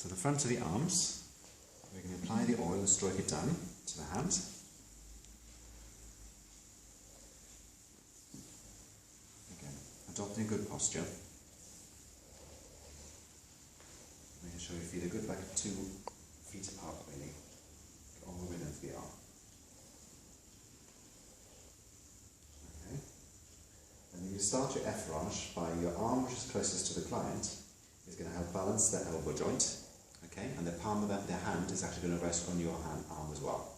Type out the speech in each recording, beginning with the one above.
So the front of the arms, we're going to apply the oil and stroke it down to the hand. Again, adopting a good posture. Making sure your feet are good, like 2 feet apart really. All the way down to the arm. Okay. And then you start your effleurage by your arm, which is closest to the client, is going to help balance the elbow joint. Okay, and the palm of the hand is actually going to rest on your arm as well.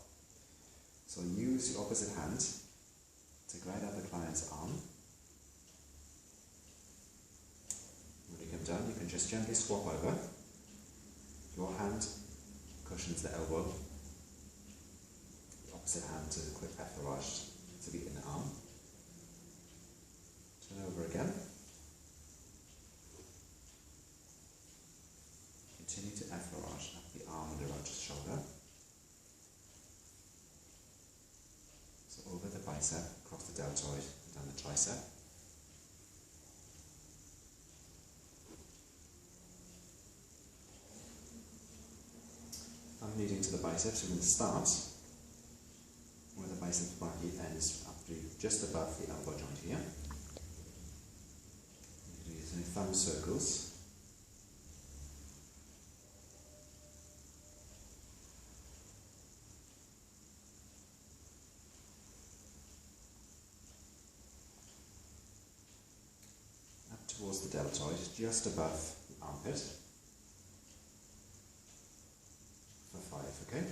So use your opposite hand to glide out the client's arm. When you come down, you can just gently swap over. Your hand cushions the elbow. The opposite hand to the quick effleurage to the inner arm. Turn over again. Continue to effleurage up the arm and around the shoulder. So over the bicep, across the deltoid, and down the tricep. Thumb leading to the biceps, we're going to start where the bicep ends up to just above the elbow joint here. You're using thumb circles. Towards the deltoid, just above the armpit, for 5, okay?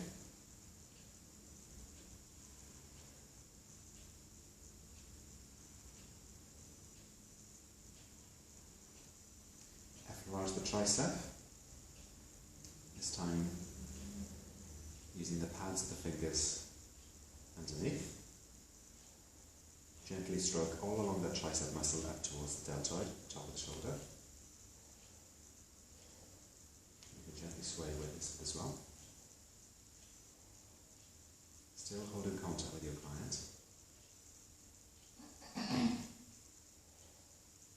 Effleurage the tricep, this time using the pads of the fingers underneath. Gently stroke all along that tricep muscle up towards the deltoid, top of the shoulder. You can gently sway with this as well. Still holding contact with your client.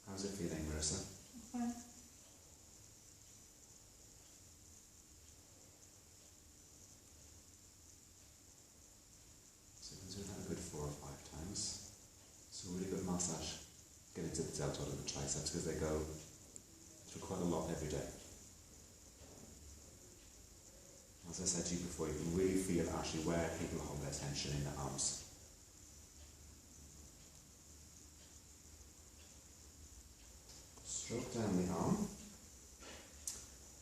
How's it feeling, Marissa? Fine. So you can do that a good 4 or 5 times. So really good massage getting to the deltoid and the triceps because they go through quite a lot every day. As I said to you before, you can really feel actually where people hold their tension in the arms. Stroke down the arm,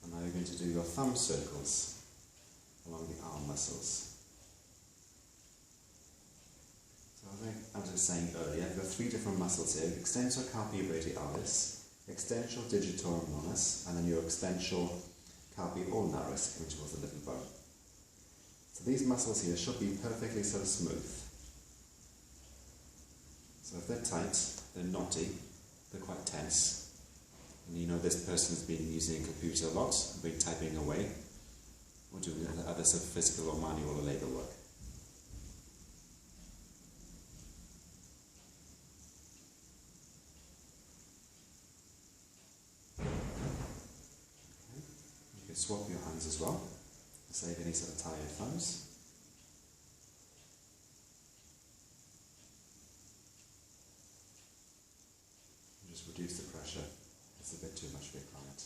and now you're going to do your thumb circles along the arm muscles. So as I was saying earlier, I've got 3 different muscles here: extensor carpi radialis, extensor digitorum monnus, and then your extensor carpi ulnaris coming towards the little bone. So these muscles here should be perfectly sort of smooth. So if they're tight, they're knotty, they're quite tense, and you know this person's been using a computer a lot, been typing away, or doing other sort of physical or manual or labour work. Swap your hands as well to save any sort of tired thumbs. And just reduce the pressure. It's a bit too much for your client.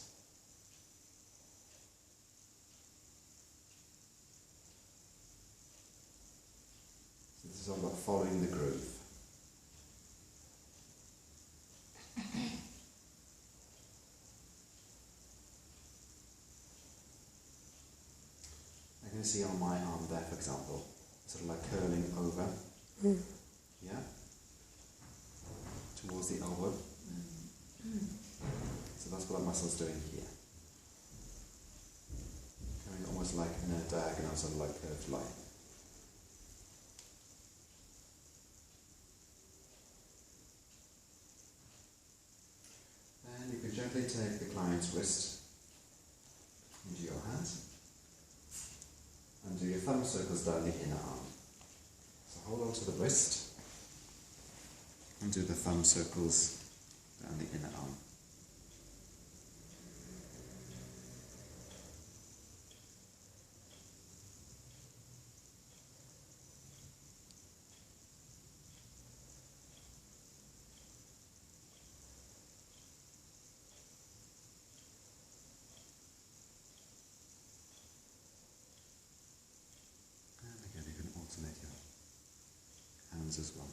So this is all about following the groove. I can see on my arm there, for example, sort of like curling over, yeah, towards the elbow. So that's what our muscle's doing here. Coming almost like in a diagonal, sort of like curved line. And you can gently take the client's wrist into your hand. And do your thumb circles down the inner arm. So hold on to the wrist and do the thumb circles down the inner arm. hands as well.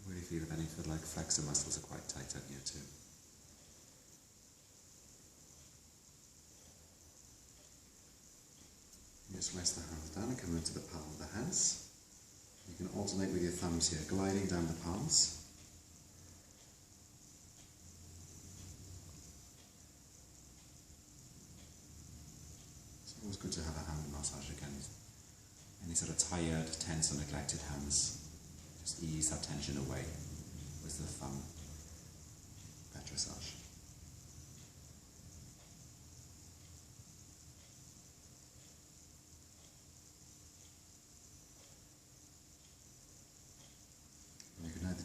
I really feel if any of the flexor muscles are quite tight up here too. You just rest the hands down and come into the palm of the hands. You can alternate with your thumbs here, gliding down the palms. It's always good to have a hand massage again. Any sort of tired, tense or neglected hands, just ease that tension away with the thumb massage.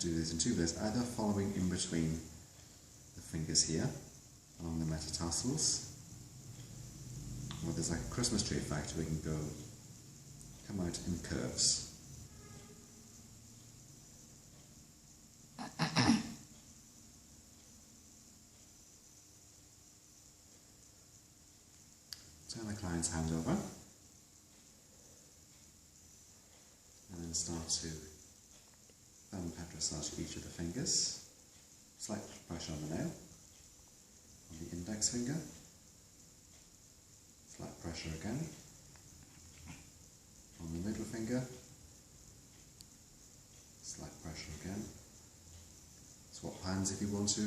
Do this in two ways, either following in between the fingers here along the metatarsals, or there's like a Christmas tree effect where we can come out in curves. Turn the client's hand over and then start to thumb massage each of the fingers. Slight pressure on the nail, on the index finger. Slight pressure again on the middle finger. Slight pressure again. Swap hands if you want to.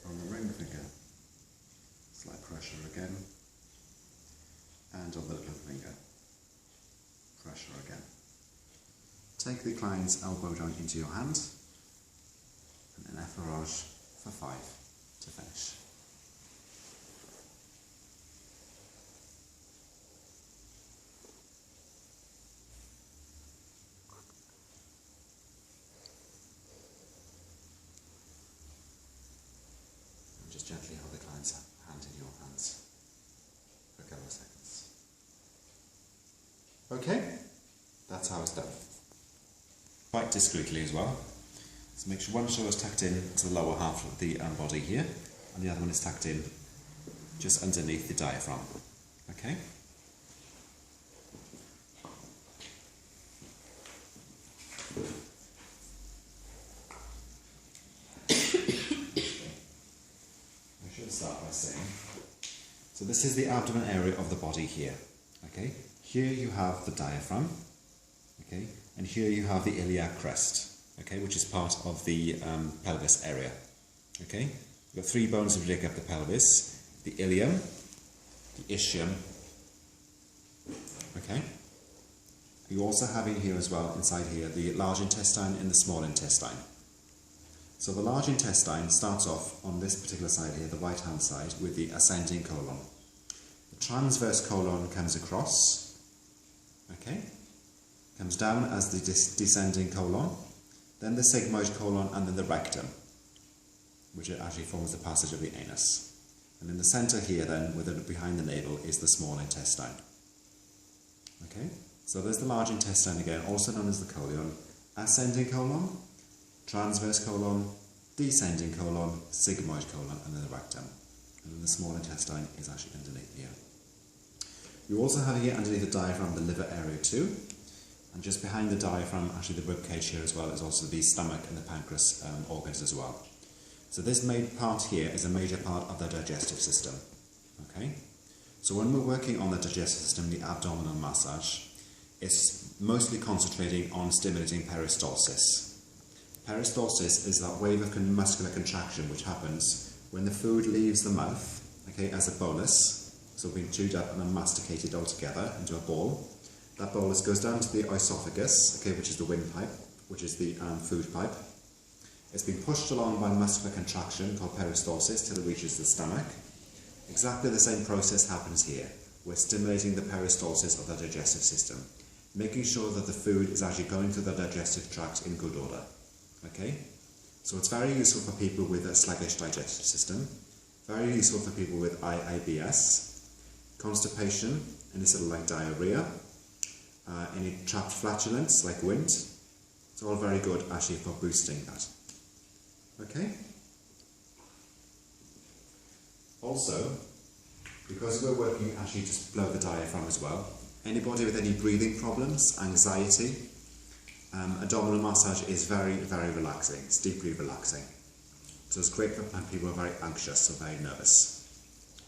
On the ring finger. Slight pressure again. And on the little finger. Pressure again. Take the client's elbow joint into your hand and an effleurage for 5 to finish. And just gently hold the client's hand in your hands for a couple of seconds. Okay, that's how it's done. Quite discreetly as well. So make sure one shoulder is tucked in to the lower half of the body here, and the other one is tucked in just underneath the diaphragm. Okay? I should start by saying, so this is the abdomen area of the body here. Okay? Here you have the diaphragm. Okay? And here you have the iliac crest, okay, which is part of the pelvis area. Okay, you've got 3 bones that make up the pelvis: the ilium, the ischium. Okay. You also have in here as well, inside here, the large intestine and the small intestine. So the large intestine starts off on this particular side here, the right hand side, with the ascending colon. The transverse colon comes across. Okay. Comes down as the descending colon, then the sigmoid colon, and then the rectum, which actually forms the passage of the anus. And in the centre here then, behind the navel, is the small intestine. Okay, so there's the large intestine again, also known as the colon, ascending colon, transverse colon, descending colon, sigmoid colon, and then the rectum. And then the small intestine is actually underneath here. You also have here underneath the diaphragm the liver area too. And just behind the diaphragm, actually the rib cage here as well, is also the stomach and the pancreas organs as well. So this main part here is a major part of the digestive system. Okay? So when we're working on the digestive system, the abdominal massage, it's mostly concentrating on stimulating peristalsis. Peristalsis is that wave of muscular contraction which happens when the food leaves the mouth, okay, as a bolus, so being chewed up and then masticated all together into a ball. That bolus goes down to the esophagus, okay, which is the windpipe, which is the food pipe. It's being pushed along by muscular contraction called peristalsis till it reaches the stomach. Exactly the same process happens here. We're stimulating the peristalsis of the digestive system, making sure that the food is actually going through the digestive tract in good order. Okay? So it's very useful for people with a sluggish digestive system, very useful for people with IBS, constipation, any sort of like diarrhea, any trapped flatulence like wind. It's all very good actually for boosting that. Okay? Also, because we're working actually just below the diaphragm as well, anybody with any breathing problems, anxiety, abdominal massage is very, very relaxing. It's deeply relaxing. So it's great for people who are very anxious or very nervous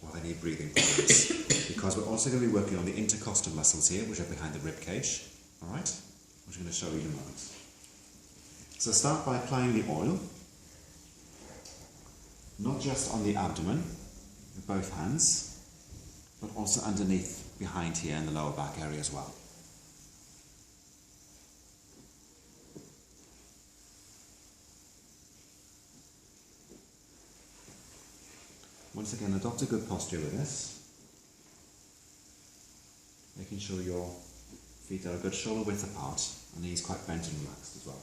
or have any breathing problems, because we're also going to be working on the intercostal muscles here, which are behind the rib cage. Alright? Which I'm going to show you in a moment. So start by applying the oil, not just on the abdomen with both hands, but also underneath, behind here in the lower back area as well. Once again, adopt a good posture with this, making sure your feet are a good shoulder width apart and knees quite bent and relaxed as well.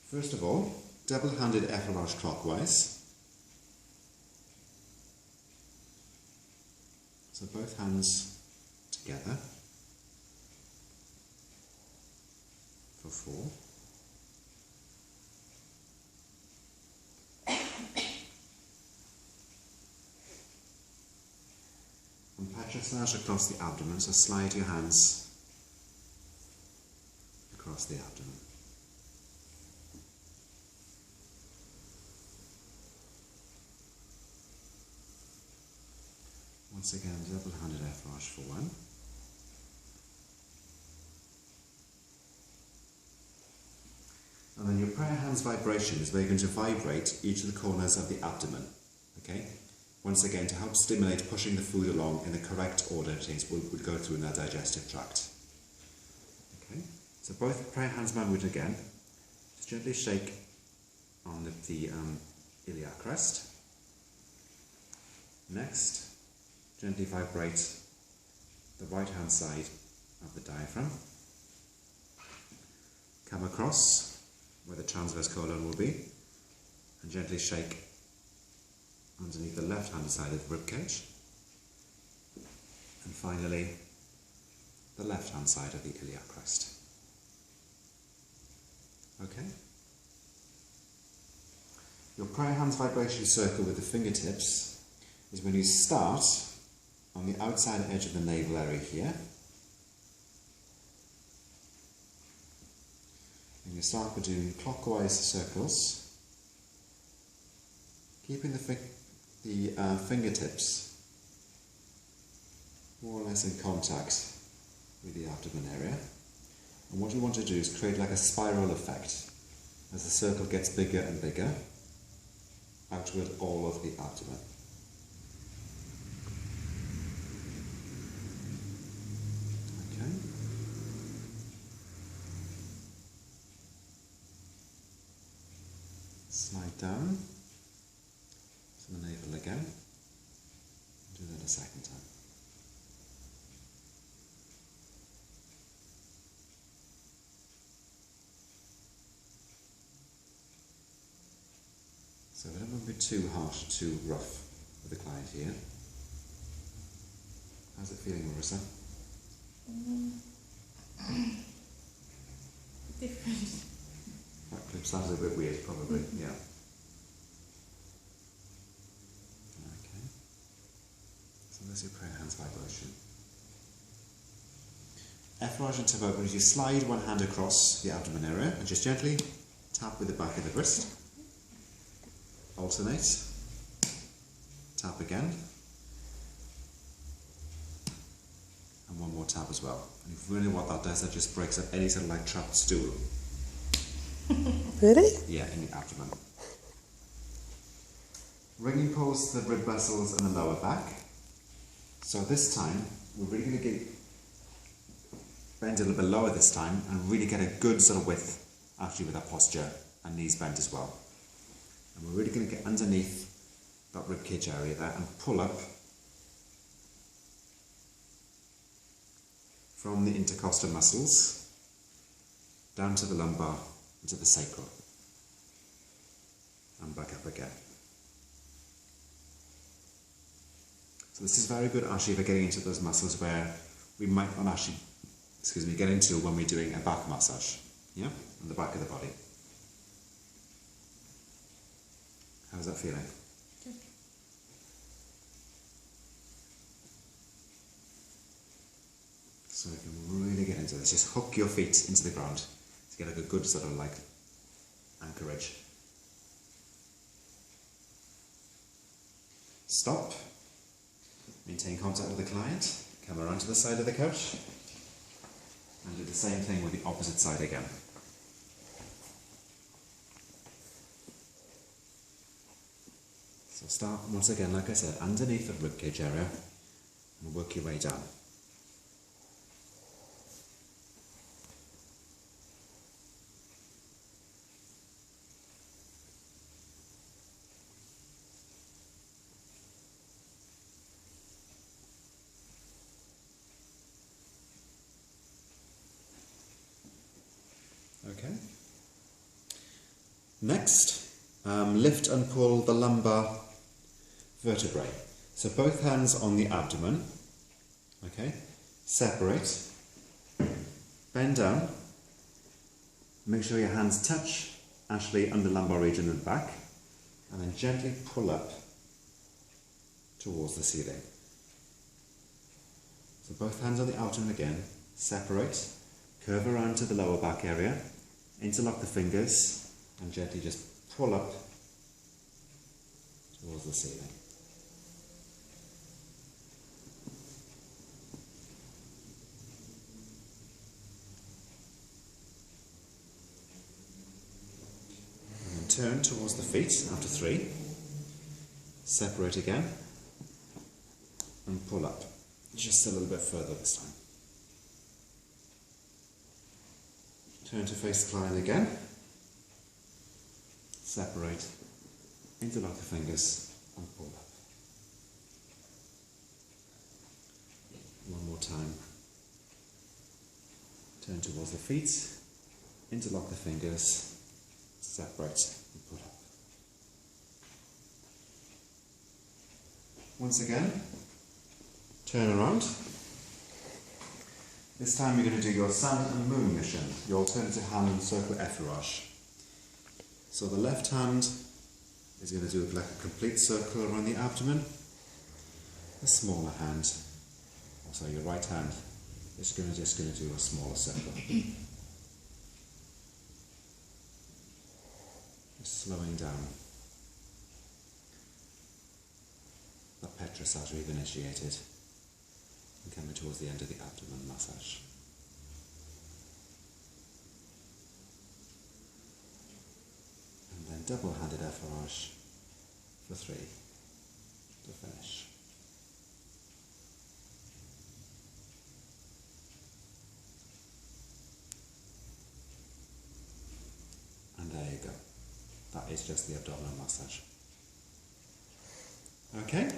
First of all, double-handed effleurage clockwise. So both hands together for 4. And massage across the abdomen, so slide your hands across the abdomen. Once again, double-handed effleurage for 1. And then your prayer hands vibration is where you're going to vibrate each of the corners of the abdomen. Okay? Once again, to help stimulate pushing the food along in the correct order it would go through in our digestive tract. Okay? So both prayer hands moved again. Just gently shake on the iliac crest. Next, gently vibrate the right hand side of the diaphragm. Come across where the transverse colon will be and gently shake underneath the left hand side of the rib cage. And finally, the left hand side of the iliac crest. Okay? Your prayer hands vibration circle with the fingertips is when you start on the outside edge of the navel area here. And you start by doing clockwise circles, keeping the fingertips more or less in contact with the abdomen area. And what you want to do is create like a spiral effect as the circle gets bigger and bigger outward all of the abdomen. Okay. Slide down to the navel again. Do that a second time. So we don't want to be too harsh, too rough with the client here. How's it feeling, Marissa? Different. That clip sounds a bit weird, probably, yeah. Okay. So there's your prayer hands vibration. Effleurage and tip open as you slide one hand across the abdomen area and just gently tap with the back of the wrist. Alternate. Tap again. And one more tap as well. And really what that does, that just breaks up any sort of like trapped stool. Really? Yeah, in the abdomen. Ringing pulse to the rib muscles and the lower back. So this time, we're really going to bend a little bit lower this time and really get a good sort of width actually with our posture and knees bent as well. And we're really going to get underneath that rib cage area there and pull up from the intercostal muscles down to the lumbar and to the sacral. And back up again. So this is very good actually for getting into those muscles where we might not actually, get into when we're doing a back massage. Yeah? On the back of the body. How's that feeling? Good. So you can really get into this. Just hook your feet into the ground to get like a good sort of like anchorage. Stop. Maintain contact with the client. Come around to the side of the couch. And do the same thing with the opposite side again. So start once again, like I said, underneath the ribcage area and work your way down. Okay. Next, lift and pull the lumbar vertebrae. So both hands on the abdomen. Okay. Separate. Bend down. Make sure your hands touch actually under lumbar region and back, and then gently pull up towards the ceiling. So both hands on the abdomen again. Separate. Curve around to the lower back area. Interlock the fingers and gently just pull up towards the ceiling. And then turn towards the feet after 3. Separate again and pull up. Just a little bit further this time. Turn to face the client again. Separate. Interlock the fingers and pull up. One more time. Turn towards the feet. Interlock the fingers. Separate and pull up. Once again, turn around. This time you're going to do your sun and moon mission, your alternative hand and circle effleurage. So the left hand is going to do like a complete circle around the abdomen. The smaller hand, also your right hand, is just going to do a smaller circle. Just slowing down. The petrissage we've initiated. And coming towards the end of the abdomen massage. And then double-handed effleurage for 3 to finish. And there you go. That is just the abdominal massage. Okay?